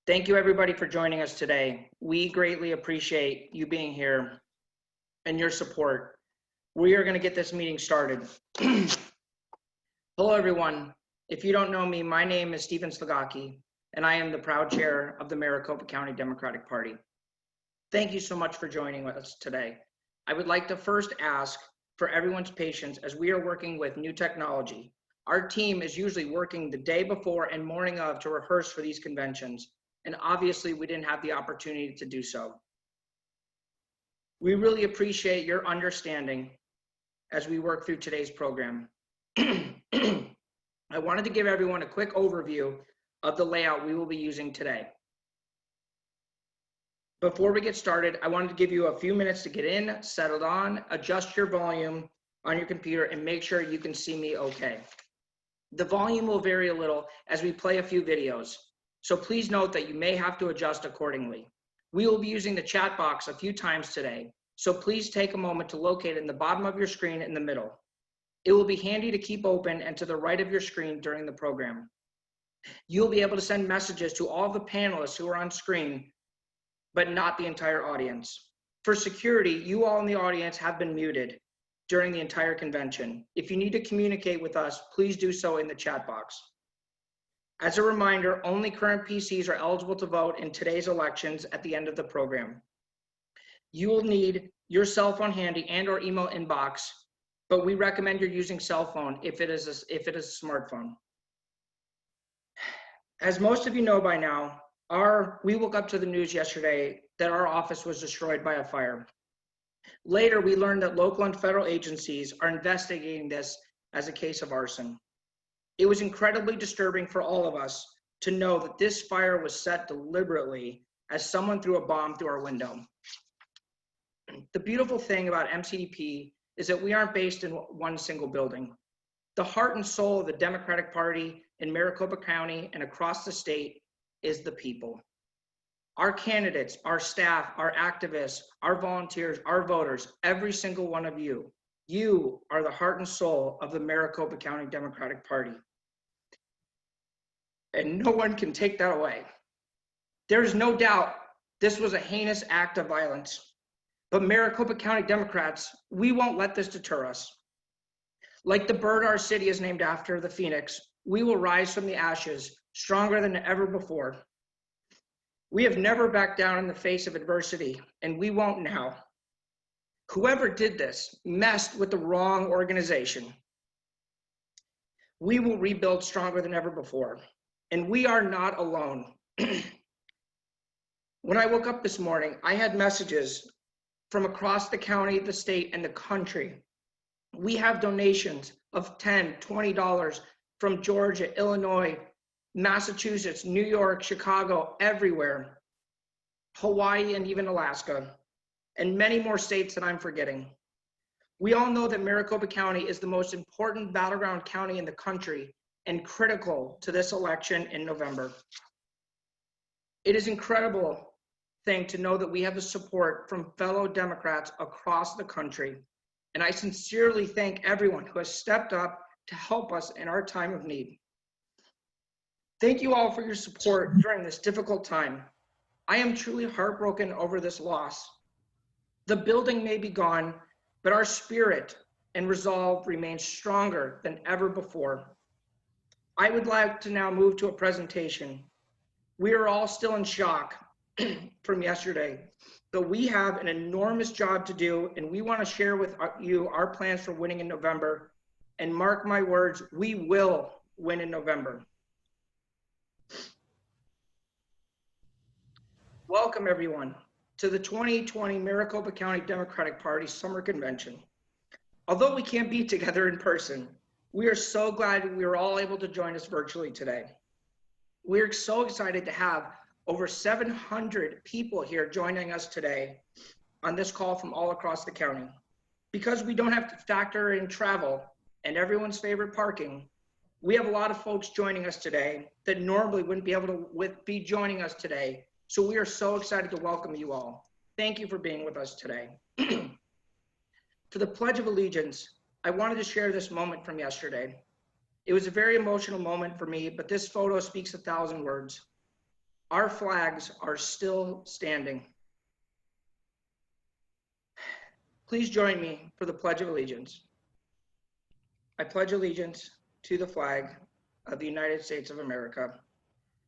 Thank you everybody for joining us today. We greatly appreciate you being here and your support. We are going to get this meeting started. Hello everyone. If you don't know me, my name is Stephen Slagaki, and I am the proud chair of the Maricopa County Democratic Party. Thank you so much for joining us today. I would like to first ask for everyone's patience as we are working with new technology. Our team is usually working the day before and morning of to rehearse for these conventions. And obviously we didn't have the opportunity to do so. We really appreciate your understanding as we work through today's program. I wanted to give everyone a quick overview of the layout we will be using today. Before we get started, I wanted to give you a few minutes to get in, settle on, adjust your volume on your computer, and make sure you can see me okay. The volume will vary a little as we play a few videos. So please note that you may have to adjust accordingly. We will be using the chat box a few times today, so please take a moment to locate it in the bottom of your screen in the middle. It will be handy to keep open and to the right of your screen during the program. You'll be able to send messages to all the panelists who are on screen, but not the entire audience. For security, you all in the audience have been muted during the entire convention. If you need to communicate with us, please do so in the chat box. As a reminder, only current PCs are eligible to vote in today's elections at the end of the program. You will need your cell phone handy and or email inbox, but we recommend you're using cell phone if it is a smartphone. As most of you know by now, we woke up to the news yesterday that our office was destroyed by a fire. Later, we learned that local and federal agencies are investigating this as a case of arson. It was incredibly disturbing for all of us to know that this fire was set deliberately as someone threw a bomb through our window. The beautiful thing about MCDP is that we aren't based in one single building. The heart and soul of the Democratic Party in Maricopa County and across the state is the people. Our candidates, our staff, our activists, our volunteers, our voters, every single one of you. You are the heart and soul of the Maricopa County Democratic Party. And no one can take that away. There is no doubt this was a heinous act of violence. But Maricopa County Democrats, we won't let this deter us. Like the bird our city is named after, the phoenix, we will rise from the ashes stronger than ever before. We have never backed down in the face of adversity, and we won't now. Whoever did this messed with the wrong organization. We will rebuild stronger than ever before, and we are not alone. When I woke up this morning, I had messages from across the county, the state, and the country. We have donations of $10, $20 from Georgia, Illinois, Massachusetts, New York, Chicago, everywhere, Hawaii, and even Alaska, and many more states that I'm forgetting. We all know that Maricopa County is the most important battleground county in the country and critical to this election in November. It is incredible thing to know that we have the support from fellow Democrats across the country, and I sincerely thank everyone who has stepped up to help us in our time of need. Thank you all for your support during this difficult time. I am truly heartbroken over this loss. The building may be gone, but our spirit and resolve remains stronger than ever before. I would like to now move to a presentation. We are all still in shock from yesterday, but we have an enormous job to do, and we want to share with you our plans for winning in November. And mark my words, we will win in November. Welcome everyone to the 2020 Maricopa County Democratic Party Summer Convention. Although we can't be together in person, we are so glad we are all able to join us virtually today. We're so excited to have over 700 people here joining us today on this call from all across the county. Because we don't have to factor in travel and everyone's favorite parking, we have a lot of folks joining us today that normally wouldn't be able to be joining us today. So we are so excited to welcome you all. Thank you for being with us today. For the Pledge of Allegiance, I wanted to share this moment from yesterday. It was a very emotional moment for me, but this photo speaks 1,000 words. Our flags are still standing. Please join me for the Pledge of Allegiance. I pledge allegiance to the flag of the United States of America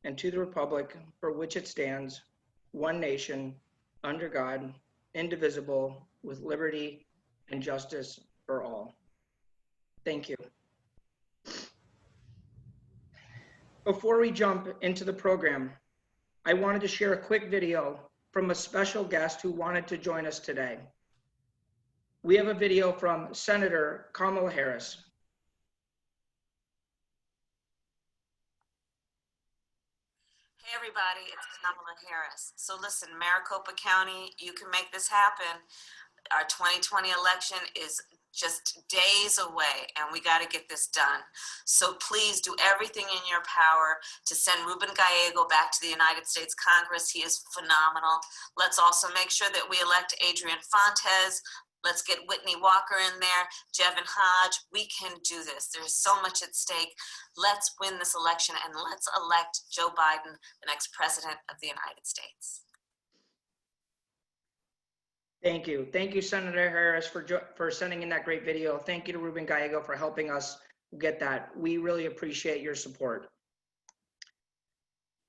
and to the republic for which it stands, one nation, under God, indivisible, with liberty and justice for all. Thank you. Before we jump into the program, I wanted to share a quick video from a special guest who wanted to join us today. We have a video from Senator Kamala Harris. Hey everybody, it's Kamala Harris. So listen, Maricopa County, you can make this happen. Our 2020 election is just days away and we got to get this done. So please do everything in your power to send Ruben Gallego back to the United States Congress. He is phenomenal. Let's also make sure that we elect Adrian Fontes. Let's get Whitney Walker in there, Jevin Hodge. We can do this. There's so much at stake. Let's win this election and let's elect Joe Biden, the next president of the United States. Thank you. Thank you, Senator Harris, for sending in that great video. Thank you to Ruben Gallego for helping us get that. We really appreciate your support.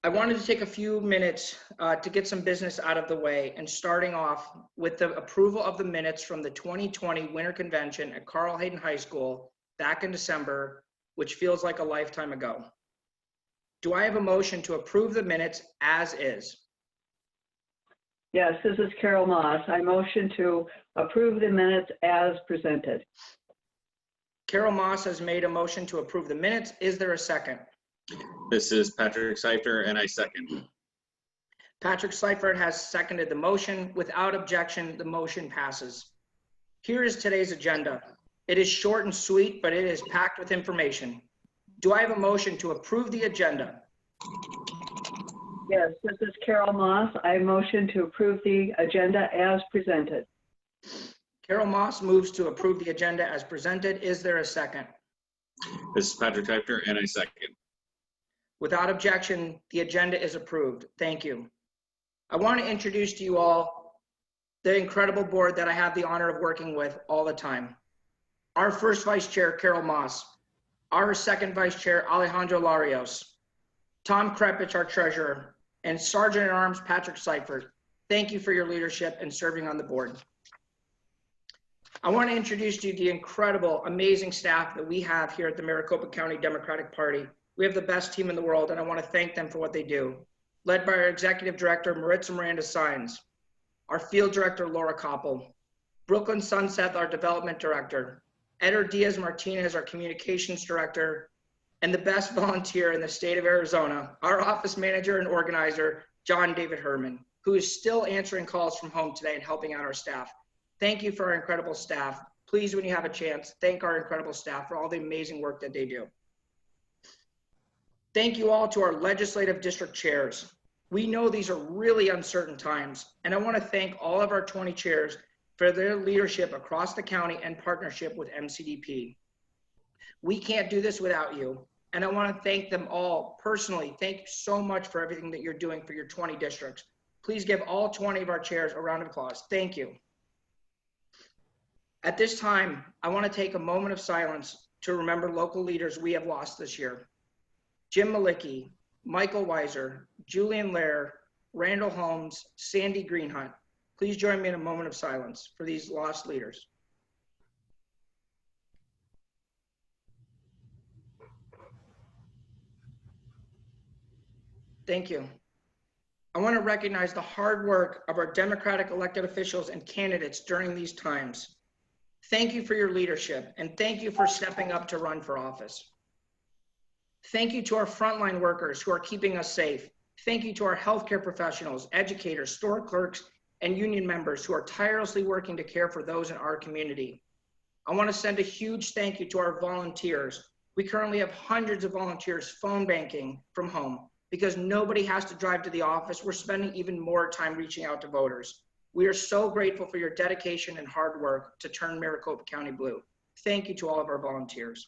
I wanted to take a few minutes to get some business out of the way, and starting off with the approval of the minutes from the 2020 Winter Convention at Carl Hayden High School back in December, which feels like a lifetime ago. Do I have a motion to approve the minutes as is? Yes, this is Carol Moss. I motion to approve the minutes as presented. Carol Moss has made a motion to approve the minutes. Is there a second? This is Patrick Seifert, and I second. Patrick Seifert has seconded the motion. Without objection, the motion passes. Here is today's agenda. It is short and sweet, but it is packed with information. Do I have a motion to approve the agenda? Yes, this is Carol Moss. I motion to approve the agenda as presented. Carol Moss moves to approve the agenda as presented. Is there a second? This is Patrick Seifert, and I second. Without objection, the agenda is approved. Thank you. I want to introduce to you all the incredible board that I have the honor of working with all the time. Our first vice chair, Carol Moss. Our second vice chair, Alejandro Larios. Tom Krepich, our treasurer, and Sergeant at Arms, Patrick Seifert. Thank you for your leadership and serving on the board. I want to introduce to you the incredible, amazing staff that we have here at the Maricopa County Democratic Party. We have the best team in the world, and I want to thank them for what they do. Led by our executive director, Maritza Miranda Sines, our field director, Laura Koppel, Brooklyn Sunset, our development director, Eder Diaz Martinez, our communications director, and the best volunteer in the state of Arizona, our office manager and organizer, John David Herman, who is still answering calls from home today and helping out our staff. Thank you for our incredible staff. Please, when you have a chance, thank our incredible staff for all the amazing work that they do. Thank you all to our legislative district chairs. We know these are really uncertain times, and I want to thank all of our 20 chairs for their leadership across the county and partnership with MCDP. We can't do this without you, and I want to thank them all personally. Thank you so much for everything that you're doing for your 20 districts. Please give all 20 of our chairs a round of applause. Thank you. At this time, I want to take a moment of silence to remember local leaders we have lost this year. Jim Malicki, Michael Weiser, Julian Lair, Randall Holmes, Sandy Greenhunt. Please join me in a moment of silence for these lost leaders. Thank you. I want to recognize the hard work of our Democratic elected officials and candidates during these times. Thank you for your leadership, and thank you for stepping up to run for office. Thank you to our frontline workers who are keeping us safe. Thank you to our healthcare professionals, educators, store clerks, and union members who are tirelessly working to care for those in our community. I want to send a huge thank you to our volunteers. We currently have hundreds of volunteers phone banking from home because nobody has to drive to the office. We're spending even more time reaching out to voters. We are so grateful for your dedication and hard work to turn Maricopa County blue. Thank you to all of our volunteers.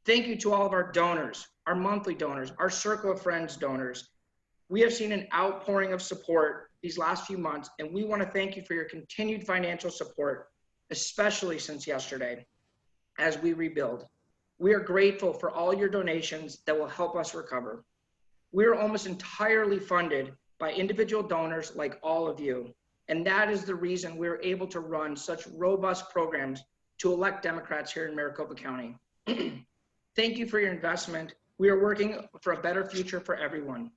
Thank you to all of our donors, our monthly donors, our Circle of Friends donors. We have seen an outpouring of support these last few months, and we want to thank you for your continued financial support, especially since yesterday, as we rebuild. We are grateful for all your donations that will help us recover. We are almost entirely funded by individual donors like all of you, and that is the reason we're able to run such robust programs to elect Democrats here in Maricopa County. Thank you for your investment. We are working for a better future for everyone.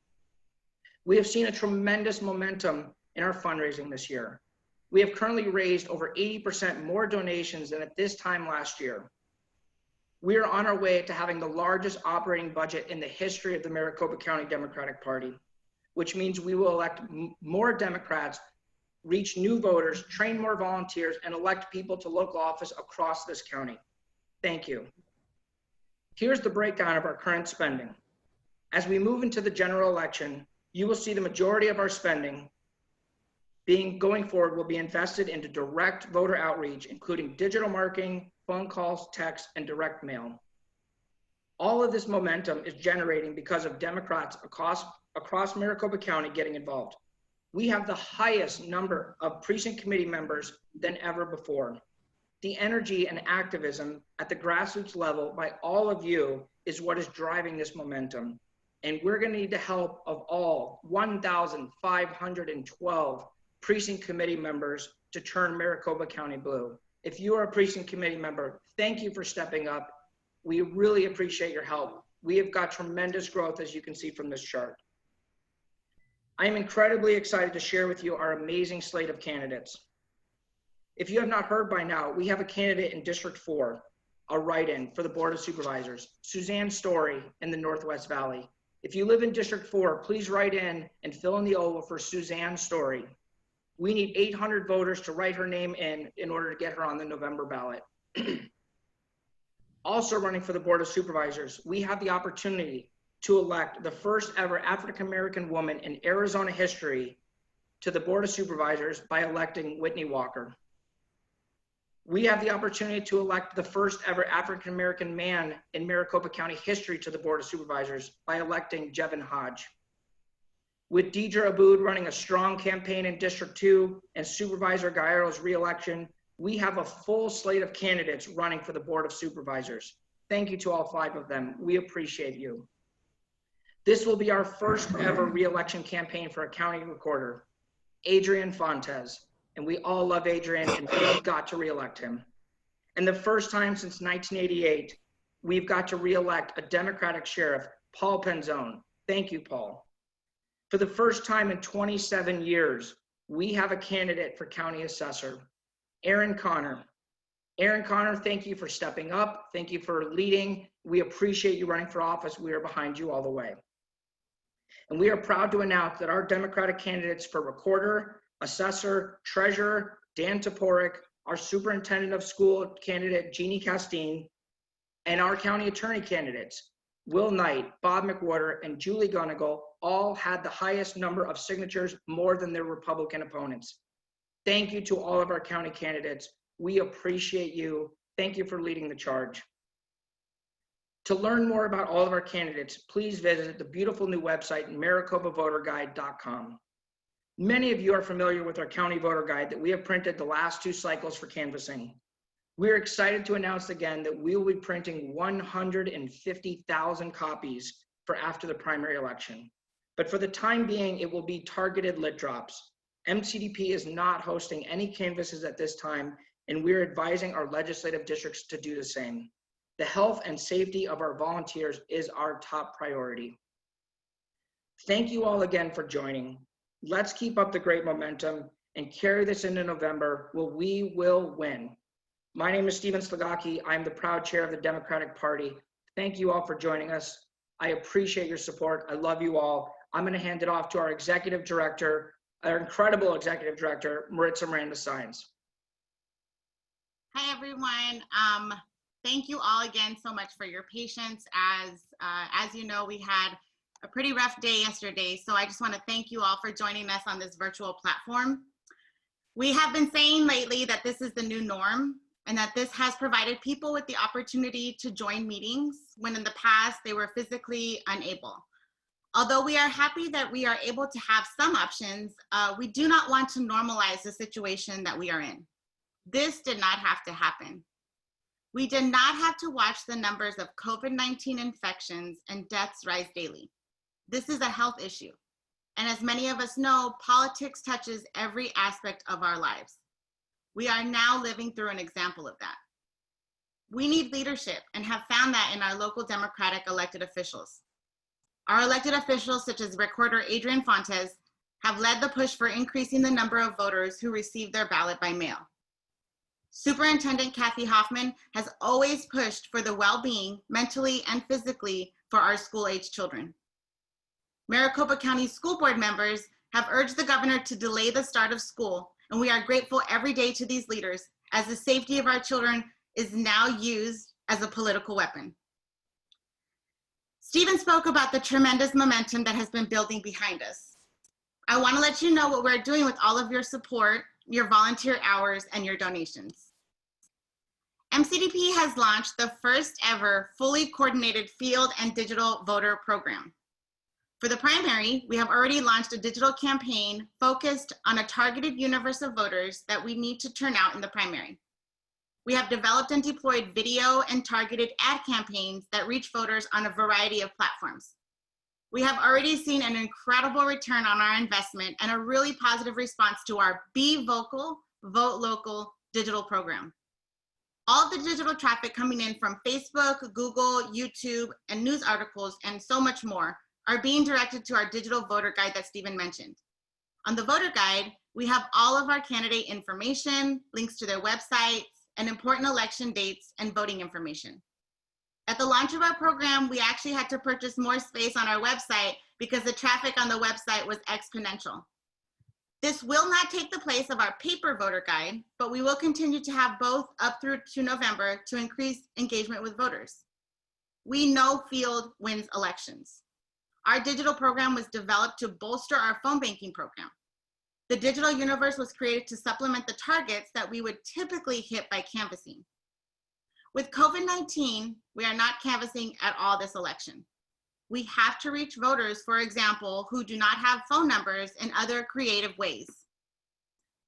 We have seen a tremendous momentum in our fundraising this year. We have currently raised over 80% more donations than at this time last year. We are on our way to having the largest operating budget in the history of the Maricopa County Democratic Party, which means we will elect more Democrats, reach new voters, train more volunteers, and elect people to local office across this county. Thank you. Here's the breakdown of our current spending. As we move into the general election, you will see the majority of our spending going forward will be invested into direct voter outreach, including digital marketing, phone calls, text, and direct mail. All of this momentum is generating because of Democrats across Maricopa County getting involved. We have the highest number of precinct committee members than ever before. The energy and activism at the grassroots level by all of you is what is driving this momentum. And we're going to need the help of all 1,512 precinct committee members to turn Maricopa County blue. If you are a precinct committee member, thank you for stepping up. We really appreciate your help. We have got tremendous growth, as you can see from this chart. I am incredibly excited to share with you our amazing slate of candidates. If you have not heard by now, we have a candidate in District 4, a write-in for the Board of Supervisors, Suzanne Story in the Northwest Valley. If you live in District 4, please write in and fill in the oval for Suzanne Story. We need 800 voters to write her name in order to get her on the November ballot. Also running for the Board of Supervisors, we have the opportunity to elect the first ever African-American woman in Arizona history to the Board of Supervisors by electing Whitney Walker. We have the opportunity to elect the first ever African-American man in Maricopa County history to the Board of Supervisors by electing Jevin Hodge. With Deidre Aboud running a strong campaign in District 2 and Supervisor Gallardo's reelection, we have a full slate of candidates running for the Board of Supervisors. Thank you to all 5 of them. We appreciate you. This will be our first ever reelection campaign for a county recorder, Adrian Fontes. And we all love Adrian, and we've got to reelect him. And the first time since 1988, we've got to reelect a Democratic sheriff, Paul Penzone. Thank you, Paul. For the first time in 27 years, we have a candidate for county assessor, Aaron Connor. Aaron Connor, thank you for stepping up. Thank you for leading. We appreciate you running for office. We are behind you all the way. And we are proud to announce that our Democratic candidates for recorder, assessor, treasurer, Dan Toporek, our superintendent of school candidate, Jeannie Castine, and our county attorney candidates, Will Knight, Bob McWhorter, and Julie Gonigal, all had the highest number of signatures, more than their Republican opponents. Thank you to all of our county candidates. We appreciate you. Thank you for leading the charge. To learn more about all of our candidates, please visit the beautiful new website, MaricopaVoterGuide.com. Many of you are familiar with our county voter guide that we have printed the last 2 cycles for canvassing. We're excited to announce again that we will be printing 150,000 copies for after the primary election. But for the time being, it will be targeted lit drops. MCDP is not hosting any canvasses at this time, and we're advising our legislative districts to do the same. The health and safety of our volunteers is our top priority. Thank you all again for joining. Let's keep up the great momentum and carry this into November, where we will win. My name is Stephen Slagaki. I'm the proud chair of the Democratic Party. Thank you all for joining us. I appreciate your support. I love you all. I'm going to hand it off to our executive director, our incredible executive director, Maritza Miranda-Sines. Hi, everyone. Thank you all again so much for your patience. As you know, we had a pretty rough day yesterday, so I just want to thank you all for joining us on this virtual platform. We have been saying lately that this is the new norm and that this has provided people with the opportunity to join meetings when in the past they were physically unable. Although we are happy that we are able to have some options, we do not want to normalize the situation that we are in. This did not have to happen. We did not have to watch the numbers of COVID-19 infections and deaths rise daily. This is a health issue. And as many of us know, politics touches every aspect of our lives. We are now living through an example of that. We need leadership and have found that in our local Democratic elected officials. Our elected officials, such as Recorder Adrian Fontes, have led the push for increasing the number of voters who receive their ballot by mail. Superintendent Kathy Hoffman has always pushed for the well-being, mentally and physically, for our school-age children. Maricopa County School Board members have urged the governor to delay the start of school, and we are grateful every day to these leaders, as the safety of our children is now used as a political weapon. Stephen spoke about the tremendous momentum that has been building behind us. I want to let you know what we're doing with all of your support, your volunteer hours, and your donations. MCDP has launched the first ever fully coordinated field and digital voter program. For the primary, we have already launched a digital campaign focused on a targeted universe of voters that we need to turn out in the primary. We have developed and deployed video and targeted ad campaigns that reach voters on a variety of platforms. We have already seen an incredible return on our investment and a really positive response to our Be Vocal, Vote Local digital program. All of the digital traffic coming in from Facebook, Google, YouTube, and news articles, and so much more, are being directed to our digital voter guide that Stephen mentioned. On the voter guide, we have all of our candidate information, links to their websites, and important election dates and voting information. At the launch of our program, we actually had to purchase more space on our website because the traffic on the website was exponential. This will not take the place of our paper voter guide, but we will continue to have both up through to November to increase engagement with voters. We know field wins elections. Our digital program was developed to bolster our phone banking program. The digital universe was created to supplement the targets that we would typically hit by canvassing. With COVID-19, we are not canvassing at all this election. We have to reach voters, for example, who do not have phone numbers in other creative ways.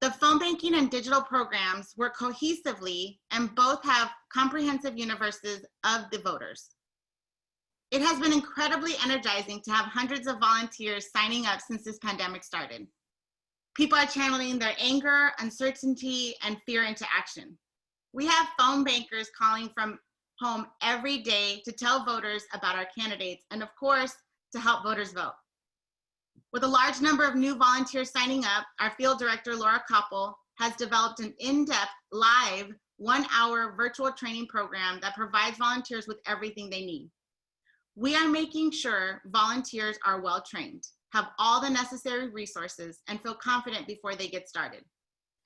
The phone banking and digital programs work cohesively and both have comprehensive universes of the voters. It has been incredibly energizing to have hundreds of volunteers signing up since this pandemic started. People are channeling their anger, uncertainty, and fear into action. We have phone bankers calling from home every day to tell voters about our candidates and, of course, to help voters vote. With a large number of new volunteers signing up, our field director, Laura Koppel, has developed an in-depth, live, 1-hour virtual training program that provides volunteers with everything they need. We are making sure volunteers are well-trained, have all the necessary resources, and feel confident before they get started.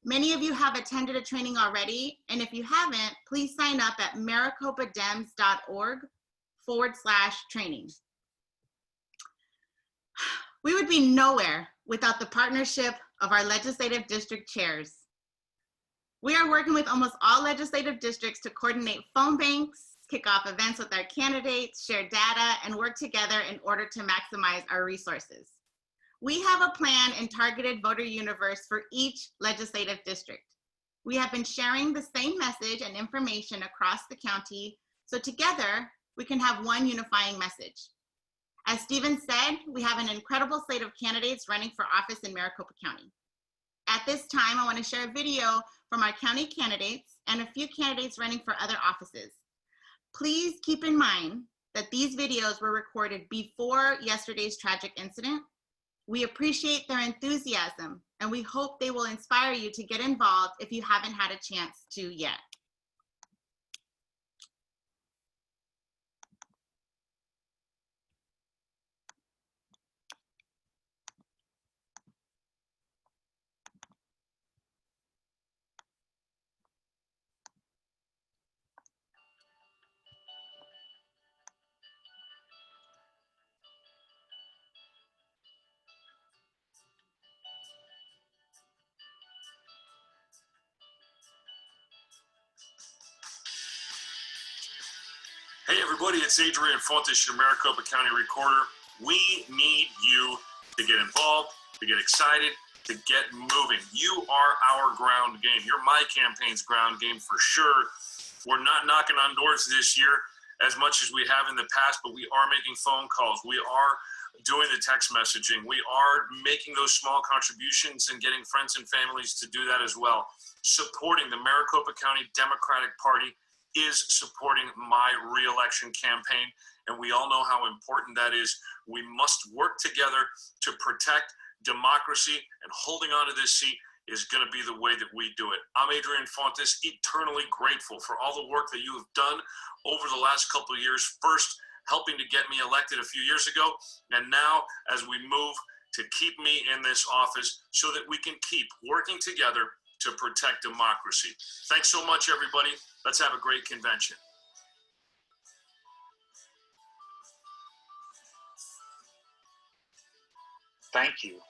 Many of you have attended a training already, and if you haven't, please sign up at maricopadems.org/training. We would be nowhere without the partnership of our legislative district chairs. We are working with almost all legislative districts to coordinate phone banks, kick off events with our candidates, share data, and work together in order to maximize our resources. We have a plan and targeted voter universe for each legislative district. We have been sharing the same message and information across the county, so together we can have one unifying message. As Stephen said, we have an incredible slate of candidates running for office in Maricopa County. At this time, I want to share a video from our county candidates and a few candidates running for other offices. Please keep in mind that these videos were recorded before yesterday's tragic incident. We appreciate their enthusiasm, and we hope they will inspire you to get involved if you haven't had a chance to yet. Hey everybody, it's Adrian Fontes, your Maricopa County Recorder. We need you to get involved, to get excited, to get moving. You are our ground game. You're my campaign's ground game for sure. We're not knocking on doors this year as much as we have in the past, but we are making phone calls. We are doing the text messaging. We are making those small contributions and getting friends and families to do that as well. Supporting the Maricopa County Democratic Party is supporting my reelection campaign, and we all know how important that is. We must work together to protect democracy, and holding on to this seat is going to be the way that we do it. I'm Adrian Fontes, eternally grateful for all the work that you have done over the last couple of years. First, helping to get me elected a few years ago, and now as we move to keep me in this office so that we can keep working together to protect democracy. Thanks so much, everybody. Let's have a great convention. Thank you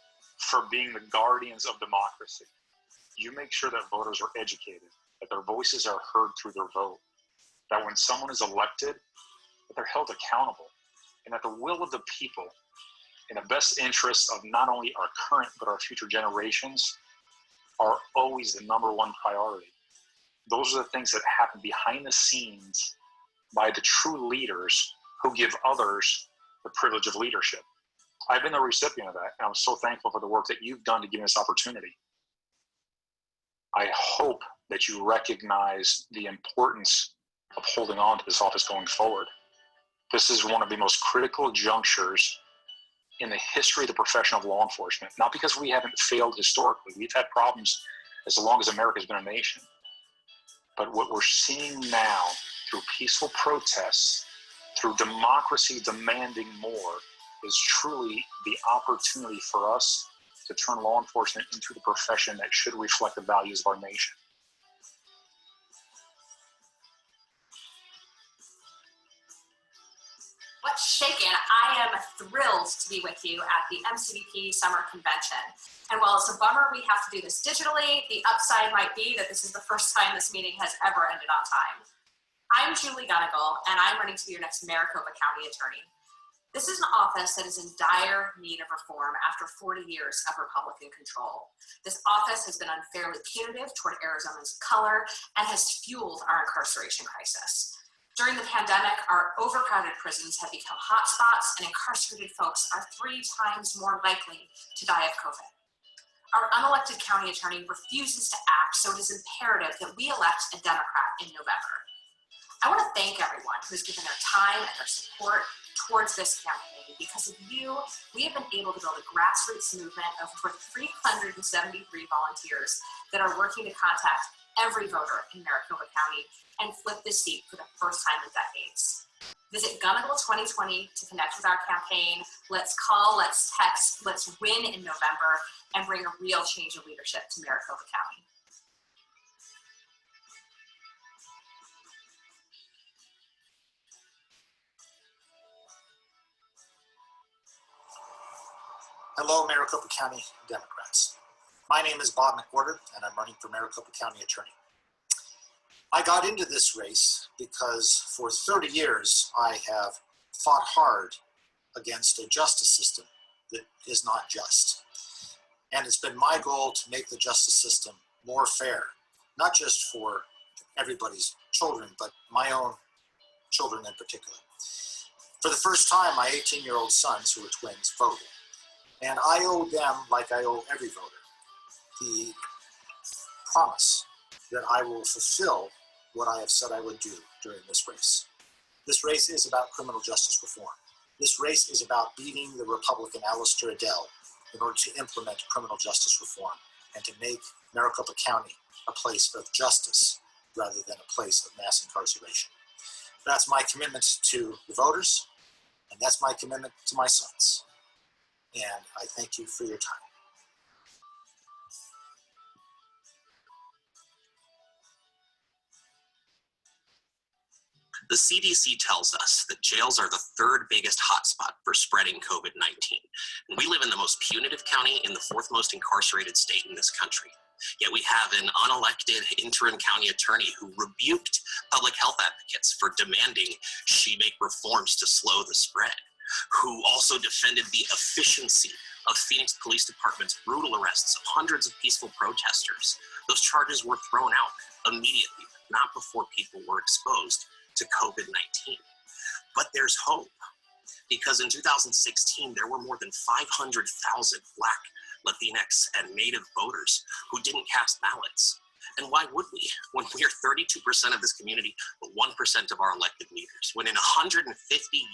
for being the guardians of democracy. You make sure that voters are educated, that their voices are heard through their vote, that when someone is elected, that they're held accountable, and that the will of the people in the best interests of not only our current but our future generations are always the number one priority. Those are the things that happen behind the scenes by the true leaders who give others the privilege of leadership. I've been the recipient of that, and I'm so thankful for the work that you've done to give me this opportunity. I hope that you recognize the importance of holding on to this office going forward. This is one of the most critical junctures in the history of the profession of law enforcement, not because we haven't failed historically. We've had problems as long as America's been a nation. But what we're seeing now through peaceful protests, through democracy demanding more, is truly the opportunity for us to turn law enforcement into the profession that should reflect the values of our nation. What's shaking? I am thrilled to be with you at the MCDP Summer Convention. And while it's a bummer we have to do this digitally, the upside might be that this is the first time this meeting has ever ended on time. I'm Julie Gunnigal, and I'm running to be your next Maricopa County attorney. This is an office that is in dire need of reform after 40 years of Republican control. This office has been unfairly punitive toward Arizona's color and has fueled our incarceration crisis. During the pandemic, our overcrowded prisons have become hotspots, and incarcerated folks are 3 times more likely to die of COVID. Our unelected county attorney refuses to act, so it is imperative that we elect a Democrat in November. I want to thank everyone who has given their time and their support towards this campaign. Because of you, we have been able to build a grassroots movement of over 373 volunteers that are working to contact every voter in Maricopa County and flip this seat for the first time in decades. Visit Gunnigal 2020 to connect with our campaign. Let's call, let's text, let's win in November and bring a real change of leadership to Maricopa County. Hello, Maricopa County Democrats. My name is Bob McWhorter, and I'm running for Maricopa County Attorney. I got into this race because for 30 years I have fought hard against a justice system that is not just. And it's been my goal to make the justice system more fair, not just for everybody's children, but my own children in particular. For the first time, my 18-year-old sons, who are twins, voted. And I owe them, like I owe every voter, the promise that I will fulfill what I have said I would do during this race. This race is about criminal justice reform. This race is about beating the Republican Alistair Adele in order to implement criminal justice reform and to make Maricopa County a place of justice rather than a place of mass incarceration. That's my commitment to the voters, and that's my commitment to my sons. And I thank you for your time. The CDC tells us that jails are the 3rd biggest hotspot for spreading COVID-19. And we live in the most punitive county in the 4th most incarcerated state in this country. Yet we have an unelected interim county attorney who rebuked public health advocates for demanding she make reforms to slow the spread. who also defended the efficiency of Phoenix Police Department's brutal arrests of hundreds of peaceful protesters. Those charges were thrown out immediately, not before people were exposed to COVID-19. But there's hope, because in 2016, there were more than 500,000 Black, Latinx, and Native voters who didn't cast ballots. And why would we, when we are 32% of this community, but 1% of our elected leaders? When in 150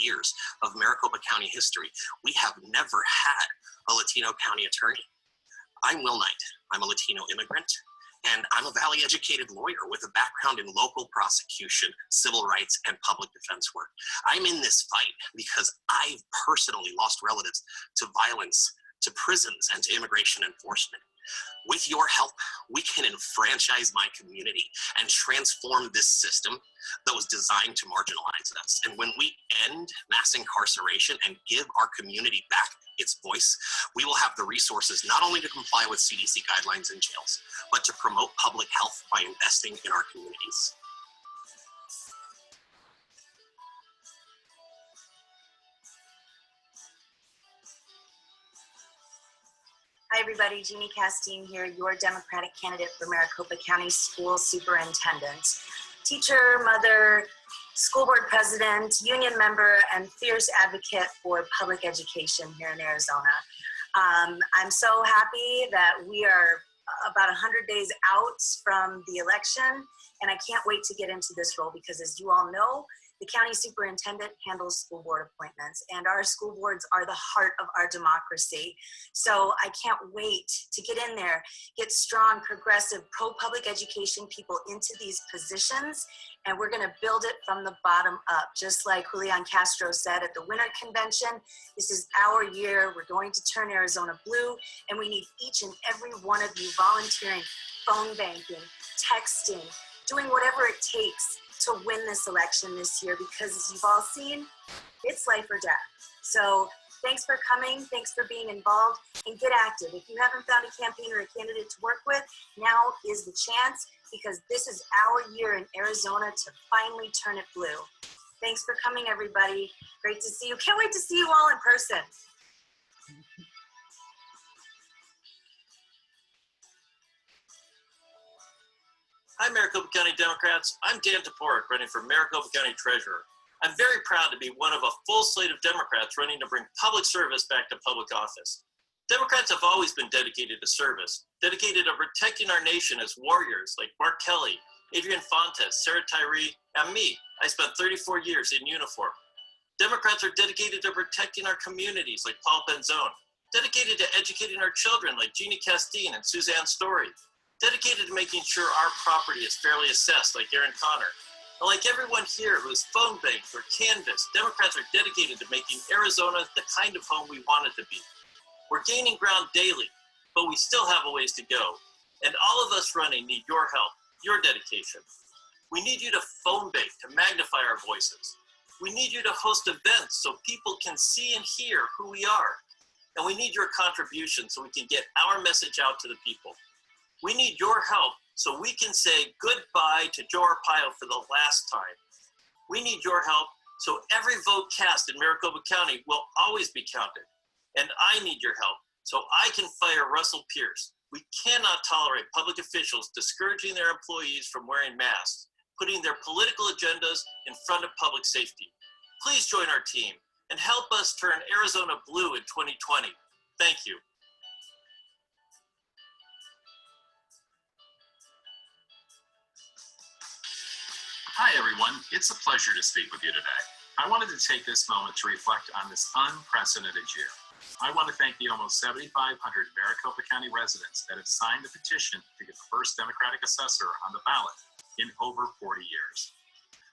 years of Maricopa County history, we have never had a Latino county attorney. I'm Will Knight. I'm a Latino immigrant, and I'm a Valley-educated lawyer with a background in local prosecution, civil rights, and public defense work. I'm in this fight because I've personally lost relatives to violence, to prisons, and to immigration enforcement. With your help, we can enfranchise my community and transform this system that was designed to marginalize us. And when we end mass incarceration and give our community back its voice, we will have the resources not only to comply with CDC guidelines in jails, but to promote public health by investing in our communities. Hi, everybody. Jeannie Castine here, your Democratic candidate for Maricopa County School Superintendent. Teacher, mother, school board president, union member, and fierce advocate for public education here in Arizona. I'm so happy that we are about 100 days out from the election, and I can't wait to get into this role because, as you all know, the county superintendent handles school board appointments, and our school boards are the heart of our democracy. So I can't wait to get in there, get strong, progressive, pro-public education people into these positions, and we're gonna build it from the bottom up. Just like Julian Castro said at the Winter Convention, this is our year. We're going to turn Arizona blue, and we need each and every one of you volunteering, phone banking, texting, doing whatever it takes to win this election this year, because as you've all seen, it's life or death. So thanks for coming, thanks for being involved, and get active. If you haven't found a campaign or a candidate to work with, now is the chance, because this is our year in Arizona to finally turn it blue. Thanks for coming, everybody. Great to see you. Can't wait to see you all in person. Hi, Maricopa County Democrats. I'm Dan Toporek, running for Maricopa County Treasurer. I'm very proud to be one of a full slate of Democrats running to bring public service back to public office. Democrats have always been dedicated to service, dedicated to protecting our nation as warriors like Mark Kelly, Adrian Fontes, Sarah Tyree, and me. I spent 34 years in uniform. Democrats are dedicated to protecting our communities like Paul Benzone, dedicated to educating our children like Jeannie Castine and Suzanne Story, dedicated to making sure our property is fairly assessed like Aaron Connor. And like everyone here who is phone banked or canvassed, Democrats are dedicated to making Arizona the kind of home we want it to be. We're gaining ground daily, but we still have a ways to go. And all of us running need your help, your dedication. We need you to phone bank to magnify our voices. We need you to host events so people can see and hear who we are. And we need your contribution so we can get our message out to the people. We need your help so we can say goodbye to Joe Arpaio for the last time. We need your help so every vote cast in Maricopa County will always be counted. And I need your help so I can fire Russell Pierce. We cannot tolerate public officials discouraging their employees from wearing masks, putting their political agendas in front of public safety. Please join our team and help us turn Arizona blue in 2020. Thank you. Hi, everyone. It's a pleasure to speak with you today. I wanted to take this moment to reflect on this unprecedented year. I want to thank the almost 7,500 Maricopa County residents that have signed the petition to get the first Democratic assessor on the ballot in over 40 years.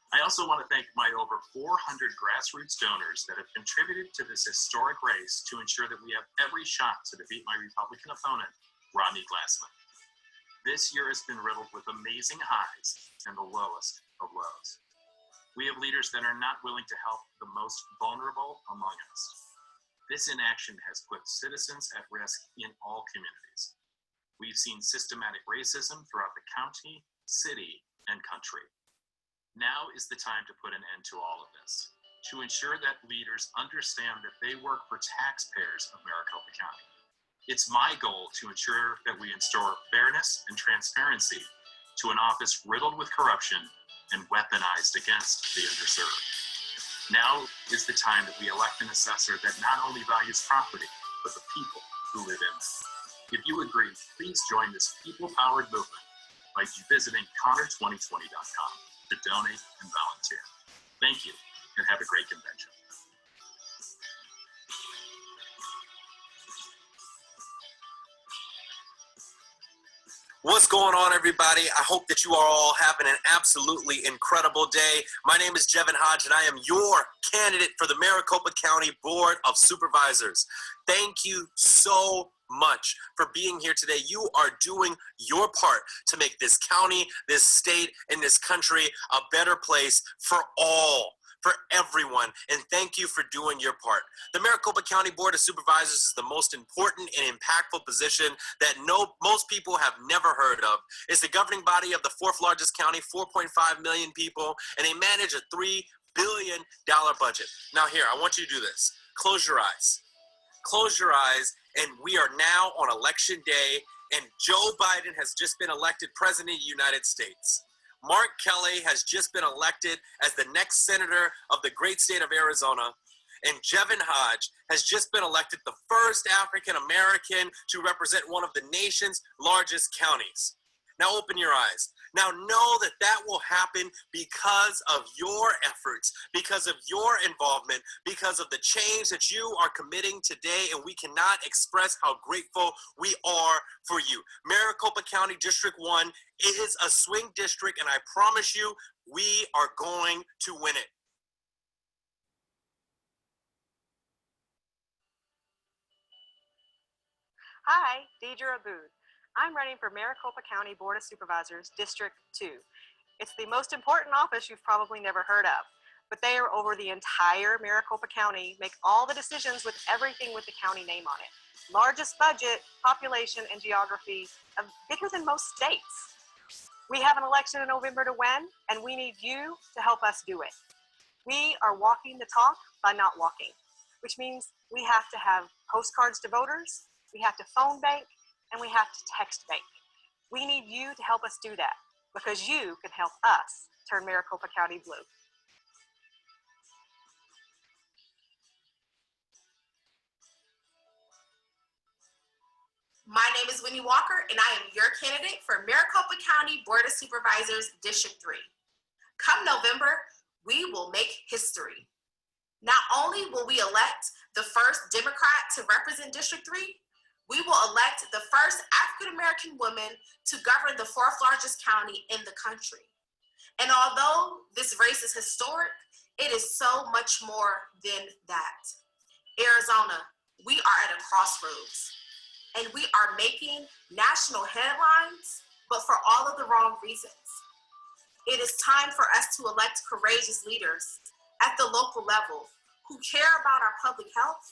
I also want to thank my over 400 grassroots donors that have contributed to this historic race to ensure that we have every shot to defeat my Republican opponent, Rodney Glassman. This year has been riddled with amazing highs and the lowest of lows. We have leaders that are not willing to help the most vulnerable among us. This inaction has put citizens at risk in all communities. We've seen systematic racism throughout the county, city, and country. Now is the time to put an end to all of this. to ensure that leaders understand that they work for taxpayers of Maricopa County. It's my goal to ensure that we install fairness and transparency to an office riddled with corruption and weaponized against the underserved. Now is the time that we elect an assessor that not only values property, but the people who live in it. If you agree, please join this people-powered movement by visiting Connor2020.com to donate and volunteer. Thank you, and have a great convention. What's going on, everybody? I hope that you are all having an absolutely incredible day. My name is Jevin Hodge, and I am your candidate for the Maricopa County Board of Supervisors. Thank you so much for being here today. You are doing your part to make this county, this state, and this country a better place for all. For everyone, and thank you for doing your part. The Maricopa County Board of Supervisors is the most important and impactful position that most people have never heard of. It's the governing body of the fourth largest county, 4.5 million people, and they manage a $3 billion budget. Now here, I want you to do this. Close your eyes. Close your eyes, and we are now on election day, and Joe Biden has just been elected President of the United States. Mark Kelly has just been elected as the next senator of the great state of Arizona, and Jevin Hodge has just been elected the first African American to represent one of the nation's largest counties. Now open your eyes. Now know that that will happen because of your efforts, because of your involvement, because of the change that you are committing today, and we cannot express how grateful we are for you. Maricopa County District 1 is a swing district, and I promise you, we are going to win it. Hi, Deidre Abood. I'm running for Maricopa County Board of Supervisors, District 2. It's the most important office you've probably never heard of, but they are over the entire Maricopa County, make all the decisions with everything with the county name on it. Largest budget, population, and geography, bigger than most states. We have an election in November to win, and we need you to help us do it. We are walking the talk by not walking, which means we have to have postcards to voters, we have to phone bank, and we have to text bank. We need you to help us do that because you can help us turn Maricopa County blue. My name is Winnie Walker, and I am your candidate for Maricopa County Board of Supervisors, District 3. Come November, we will make history. Not only will we elect the first Democrat to represent District 3, we will elect the first African-American woman to govern the fourth largest county in the country. And although this race is historic, it is so much more than that. Arizona, we are at a crossroads, and we are making national headlines, but for all of the wrong reasons. It is time for us to elect courageous leaders at the local level who care about our public health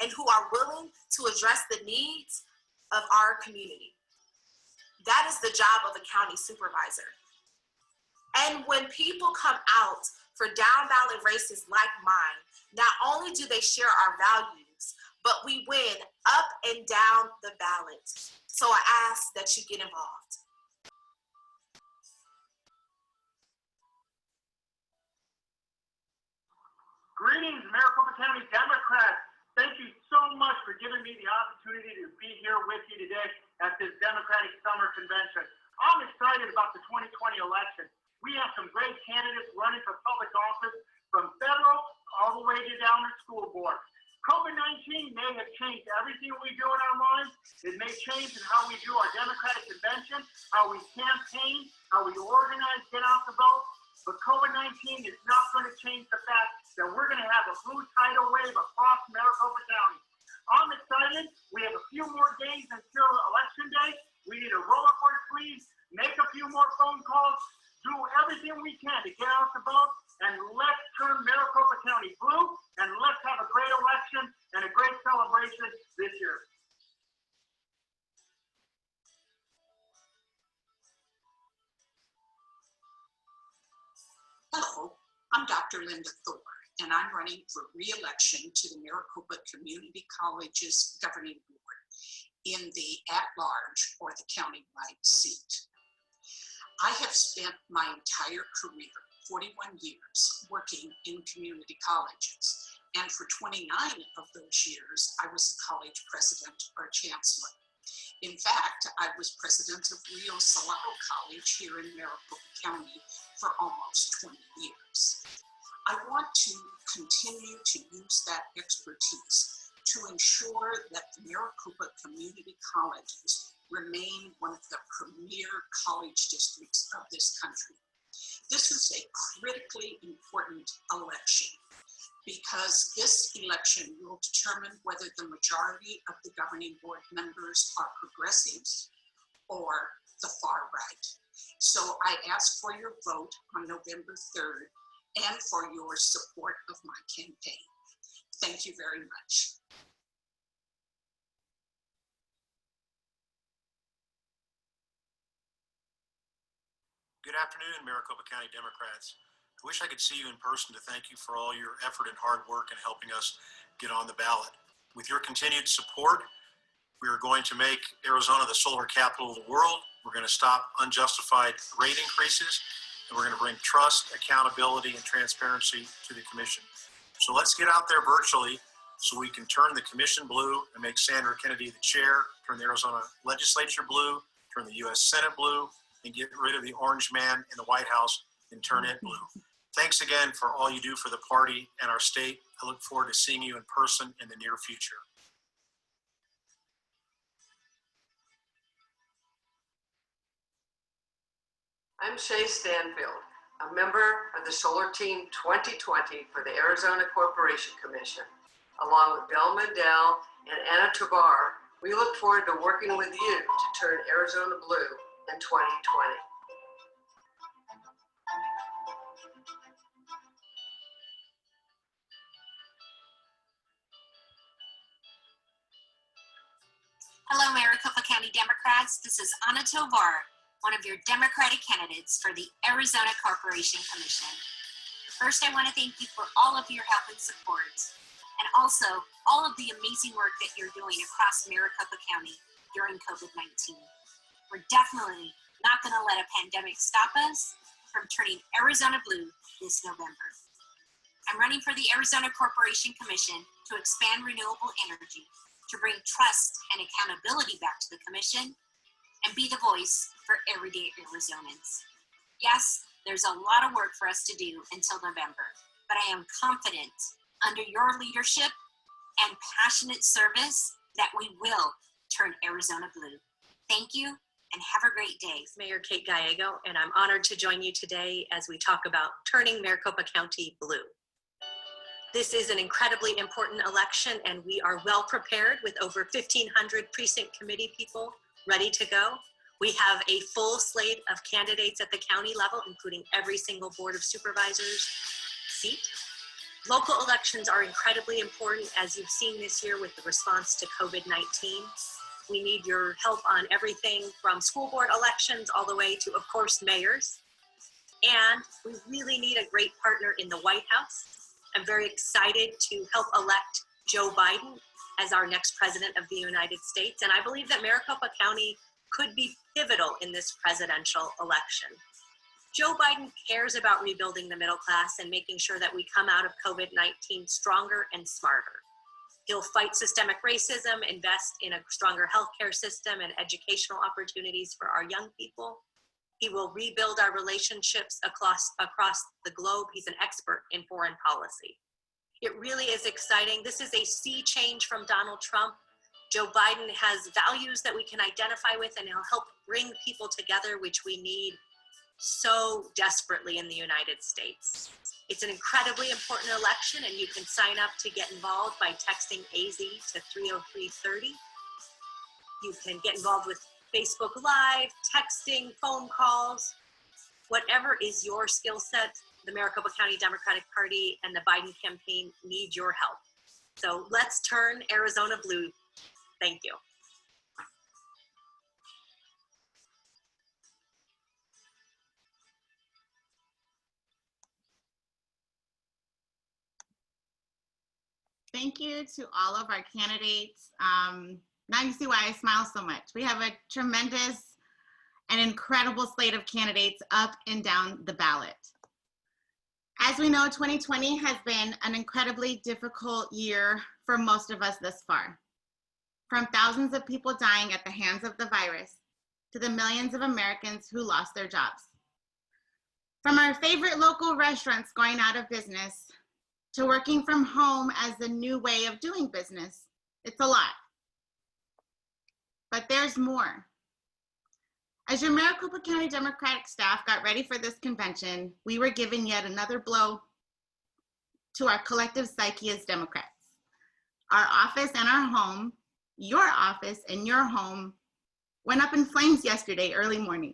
and who are willing to address the needs of our community. That is the job of a county supervisor. And when people come out for down ballot races like mine, not only do they share our values, but we win up and down the ballot. So I ask that you get involved. Greetings, Maricopa County Democrats. Thank you so much for giving me the opportunity to be here with you today at this Democratic Summer Convention. I'm excited about the 2020 election. We have some great candidates running for public office from federal all the way to down to school board. COVID-19 may have changed everything we do in our lives. It may change in how we do our Democratic convention, how we campaign, how we organize, get out the vote. But COVID-19 is not going to change the fact that we're going to have a blue tidal wave across Maricopa County. I'm excited. We have a few more days until Election Day. We need to roll up our sleeves, make a few more phone calls, do everything we can to get out the vote, and let's turn Maricopa County blue, and let's have a great election and a great celebration this year. Hello, I'm Dr. Linda Thor, and I'm running for re-election to the Maricopa Community College's governing board in the at-large or the countywide seat. I have spent my entire career, 41 years, working in community colleges. And for 29 of those years, I was the college president or chancellor. In fact, I was president of Rio Salado College here in Maricopa County for almost 20 years. I want to continue to use that expertise to ensure that the Maricopa Community Colleges remain one of the premier college districts of this country. This is a critically important election because this election will determine whether the majority of the governing board members are progressives or the far right. So I ask for your vote on November 3rd and for your support of my campaign. Thank you very much. Good afternoon, Maricopa County Democrats. I wish I could see you in person to thank you for all your effort and hard work in helping us get on the ballot. With your continued support, we are going to make Arizona the solar capital of the world. We're going to stop unjustified rate increases, and we're going to bring trust, accountability, and transparency to the commission. So let's get out there virtually so we can turn the commission blue and make Sandra Kennedy the chair, turn the Arizona legislature blue, turn the U.S. Senate blue, and get rid of the orange man in the White House and turn it blue. Thanks again for all you do for the party and our state. I look forward to seeing you in person in the near future. I'm Shay Stanfield, a member of the Solar Team 2020 for the Arizona Corporation Commission. Along with Bill Mandel and Anna Tovar, we look forward to working with you to turn Arizona blue in 2020. Hello, Maricopa County Democrats. This is Anna Tovar, one of your Democratic candidates for the Arizona Corporation Commission. First, I want to thank you for all of your help and support, and also all of the amazing work that you're doing across Maricopa County during COVID-19. We're definitely not going to let a pandemic stop us from turning Arizona blue this November. I'm running for the Arizona Corporation Commission to expand renewable energy, to bring trust and accountability back to the commission, and be the voice for everyday Arizonans. Yes, there's a lot of work for us to do until November, but I am confident under your leadership and passionate service that we will turn Arizona blue. Thank you and have a great day. Mayor Kate Gallego, and I'm honored to join you today as we talk about turning Maricopa County blue. This is an incredibly important election, and we are well prepared with over 1,500 precinct committee people ready to go. We have a full slate of candidates at the county level, including every single Board of Supervisors seat. Local elections are incredibly important, as you've seen this year with the response to COVID-19. We need your help on everything from school board elections all the way to, of course, mayors. And we really need a great partner in the White House. I'm very excited to help elect Joe Biden as our next president of the United States. And I believe that Maricopa County could be pivotal in this presidential election. Joe Biden cares about rebuilding the middle class and making sure that we come out of COVID-19 stronger and smarter. He'll fight systemic racism, invest in a stronger healthcare system and educational opportunities for our young people. He will rebuild our relationships across the globe. He's an expert in foreign policy. It really is exciting. This is a sea change from Donald Trump. Joe Biden has values that we can identify with, and he'll help bring people together, which we need so desperately in the United States. It's an incredibly important election, and you can sign up to get involved by texting AZ to 30330. You can get involved with Facebook Live, texting, phone calls, whatever is your skill set. The Maricopa County Democratic Party and the Biden campaign need your help. So let's turn Arizona blue. Thank you. Thank you to all of our candidates. Now you see why I smile so much. We have a tremendous and incredible slate of candidates up and down the ballot. As we know, 2020 has been an incredibly difficult year for most of us thus far. From thousands of people dying at the hands of the virus to the millions of Americans who lost their jobs. From our favorite local restaurants going out of business to working from home as the new way of doing business, it's a lot. But there's more. As your Maricopa County Democratic staff got ready for this convention, we were given yet another blow to our collective psyche as Democrats. Our office and our home, your office and your home, went up in flames yesterday early morning.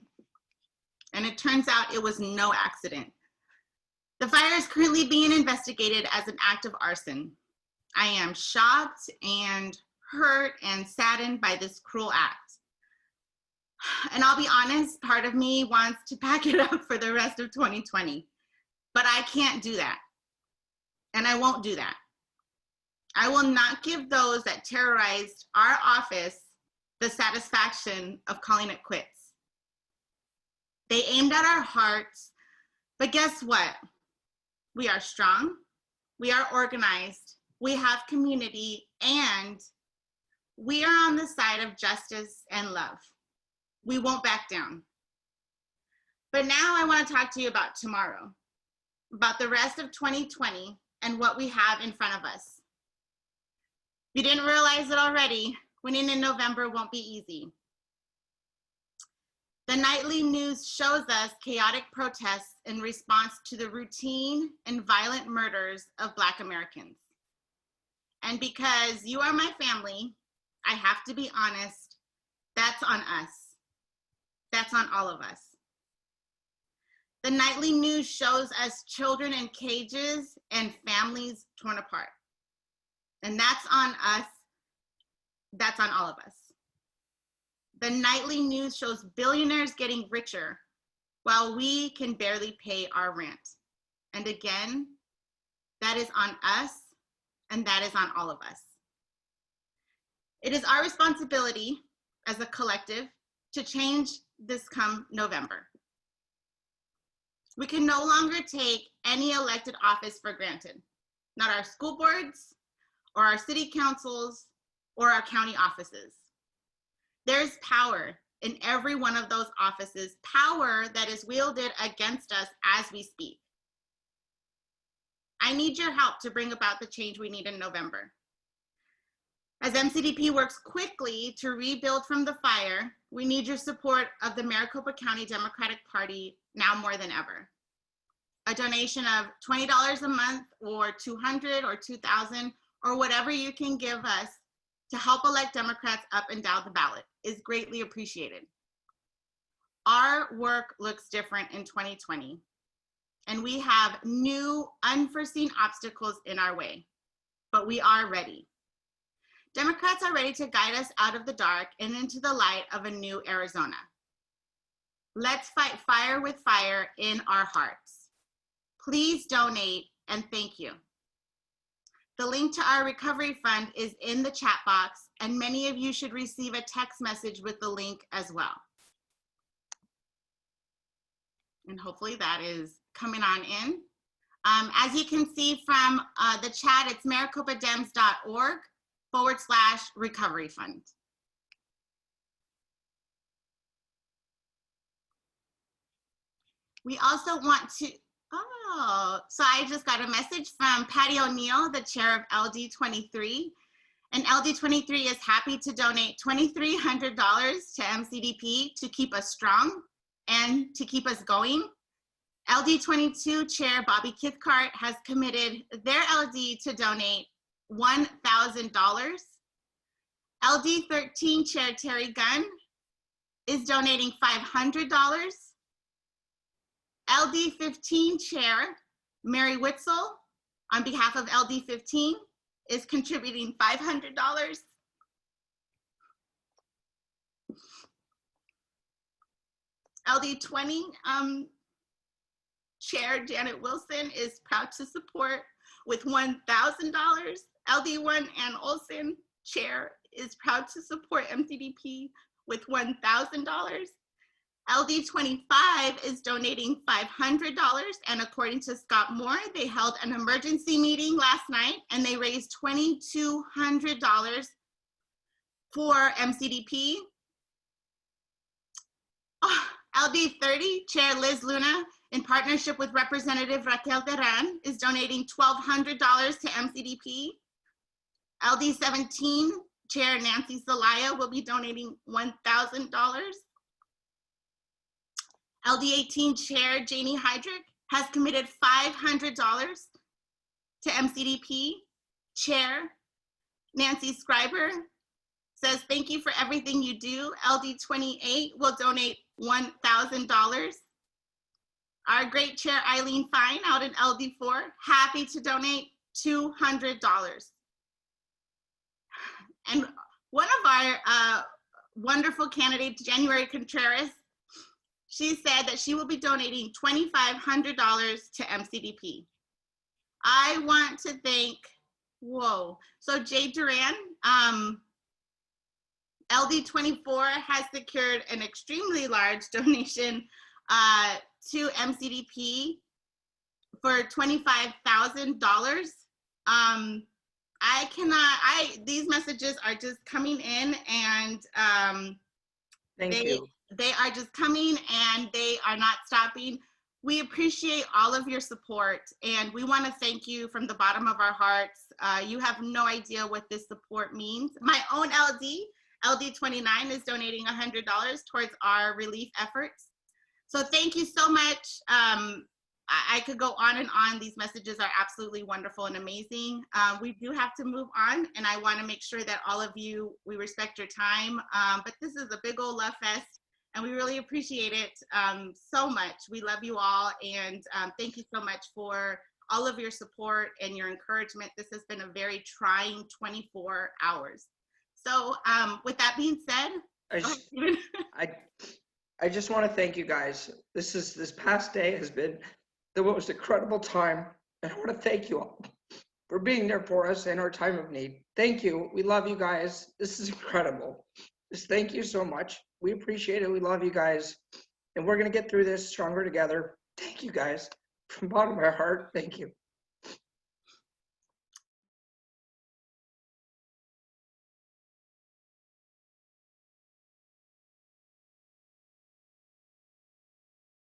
And it turns out it was no accident. The fire is currently being investigated as an act of arson. I am shocked and hurt and saddened by this cruel act. And I'll be honest, part of me wants to pack it up for the rest of 2020, but I can't do that. And I won't do that. I will not give those that terrorized our office the satisfaction of calling it quits. They aimed at our hearts, but guess what? We are strong, we are organized, we have community, and we are on the side of justice and love. We won't back down. But now I want to talk to you about tomorrow, about the rest of 2020 and what we have in front of us. If you didn't realize it already, winning in November won't be easy. The nightly news shows us chaotic protests in response to the routine and violent murders of Black Americans. And because you are my family, I have to be honest, that's on us. That's on all of us. The nightly news shows us children in cages and families torn apart. And that's on us. That's on all of us. The nightly news shows billionaires getting richer while we can barely pay our rent. And again, that is on us and that is on all of us. It is our responsibility as a collective to change this come November. We can no longer take any elected office for granted, not our school boards or our city councils or our county offices. There's power in every one of those offices, power that is wielded against us as we speak. I need your help to bring about the change we need in November. As MCDP works quickly to rebuild from the fire, we need your support of the Maricopa County Democratic Party now more than ever. A donation of $20 a month or $200 or $2,000 or whatever you can give us to help elect Democrats up and down the ballot is greatly appreciated. Our work looks different in 2020, and we have new unforeseen obstacles in our way, but we are ready. Democrats are ready to guide us out of the dark and into the light of a new Arizona. Let's fight fire with fire in our hearts. Please donate and thank you. The link to our recovery fund is in the chat box, and many of you should receive a text message with the link as well. And hopefully that is coming on in. As you can see from the chat, it's maricopadems.org/recovery fund. We also want to, so I just got a message from Patty O'Neill, the chair of LD23. And LD23 is happy to donate $2,300 to MCDP to keep us strong and to keep us going. LD22 chair Bobby Kithcart has committed their LD to donate $1,000. LD13 chair Terry Gunn is donating $500. LD15 chair Mary Witzel, on behalf of LD15, is contributing $500. LD20 chair Janet Wilson is proud to support with $1,000. LD1 Ann Olson, Chair, is proud to support MCDP with $1,000. LD25 is donating $500, and according to Scott Moore, they held an emergency meeting last night and they raised $2,200 for MCDP. LD30, Chair Liz Luna, in partnership with Representative Raquel Terran, is donating $1,200 to MCDP. LD17, Chair Nancy Zelaya will be donating $1,000. LD18 Chair Janie Heydrich has committed $500 to MCDP. Chair Nancy Scriber says, thank you for everything you do. LD28 will donate $1,000. Our great Chair Eileen Fine out in LD4, happy to donate $200. And one of our wonderful candidates, January Contreras, she said that she will be donating $2,500 to MCDP. I want to thank, so Jay Duran, LD24 has secured an extremely large donation to MCDP for $25,000. These messages are just coming in, and they are just coming and they are not stopping. We appreciate all of your support, and we want to thank you from the bottom of our hearts. You have no idea what this support means. My own LD29 is donating $100 towards our relief efforts. So thank you so much. I could go on and on. These messages are absolutely wonderful and amazing. We do have to move on, and I want to make sure that all of you, we respect your time. But this is a big old love fest, and we really appreciate it so much. We love you all, and thank you so much for all of your support and your encouragement. This has been a very trying 24 hours. So with that being said, I just want to thank you guys. This past day has been the most incredible time, and I want to thank you all for being there for us in our time of need. Thank you. We love you guys. This is incredible. Just thank you so much. We appreciate it. We love you guys, and we're going to get through this stronger together. Thank you guys from the bottom of our heart. Thank you.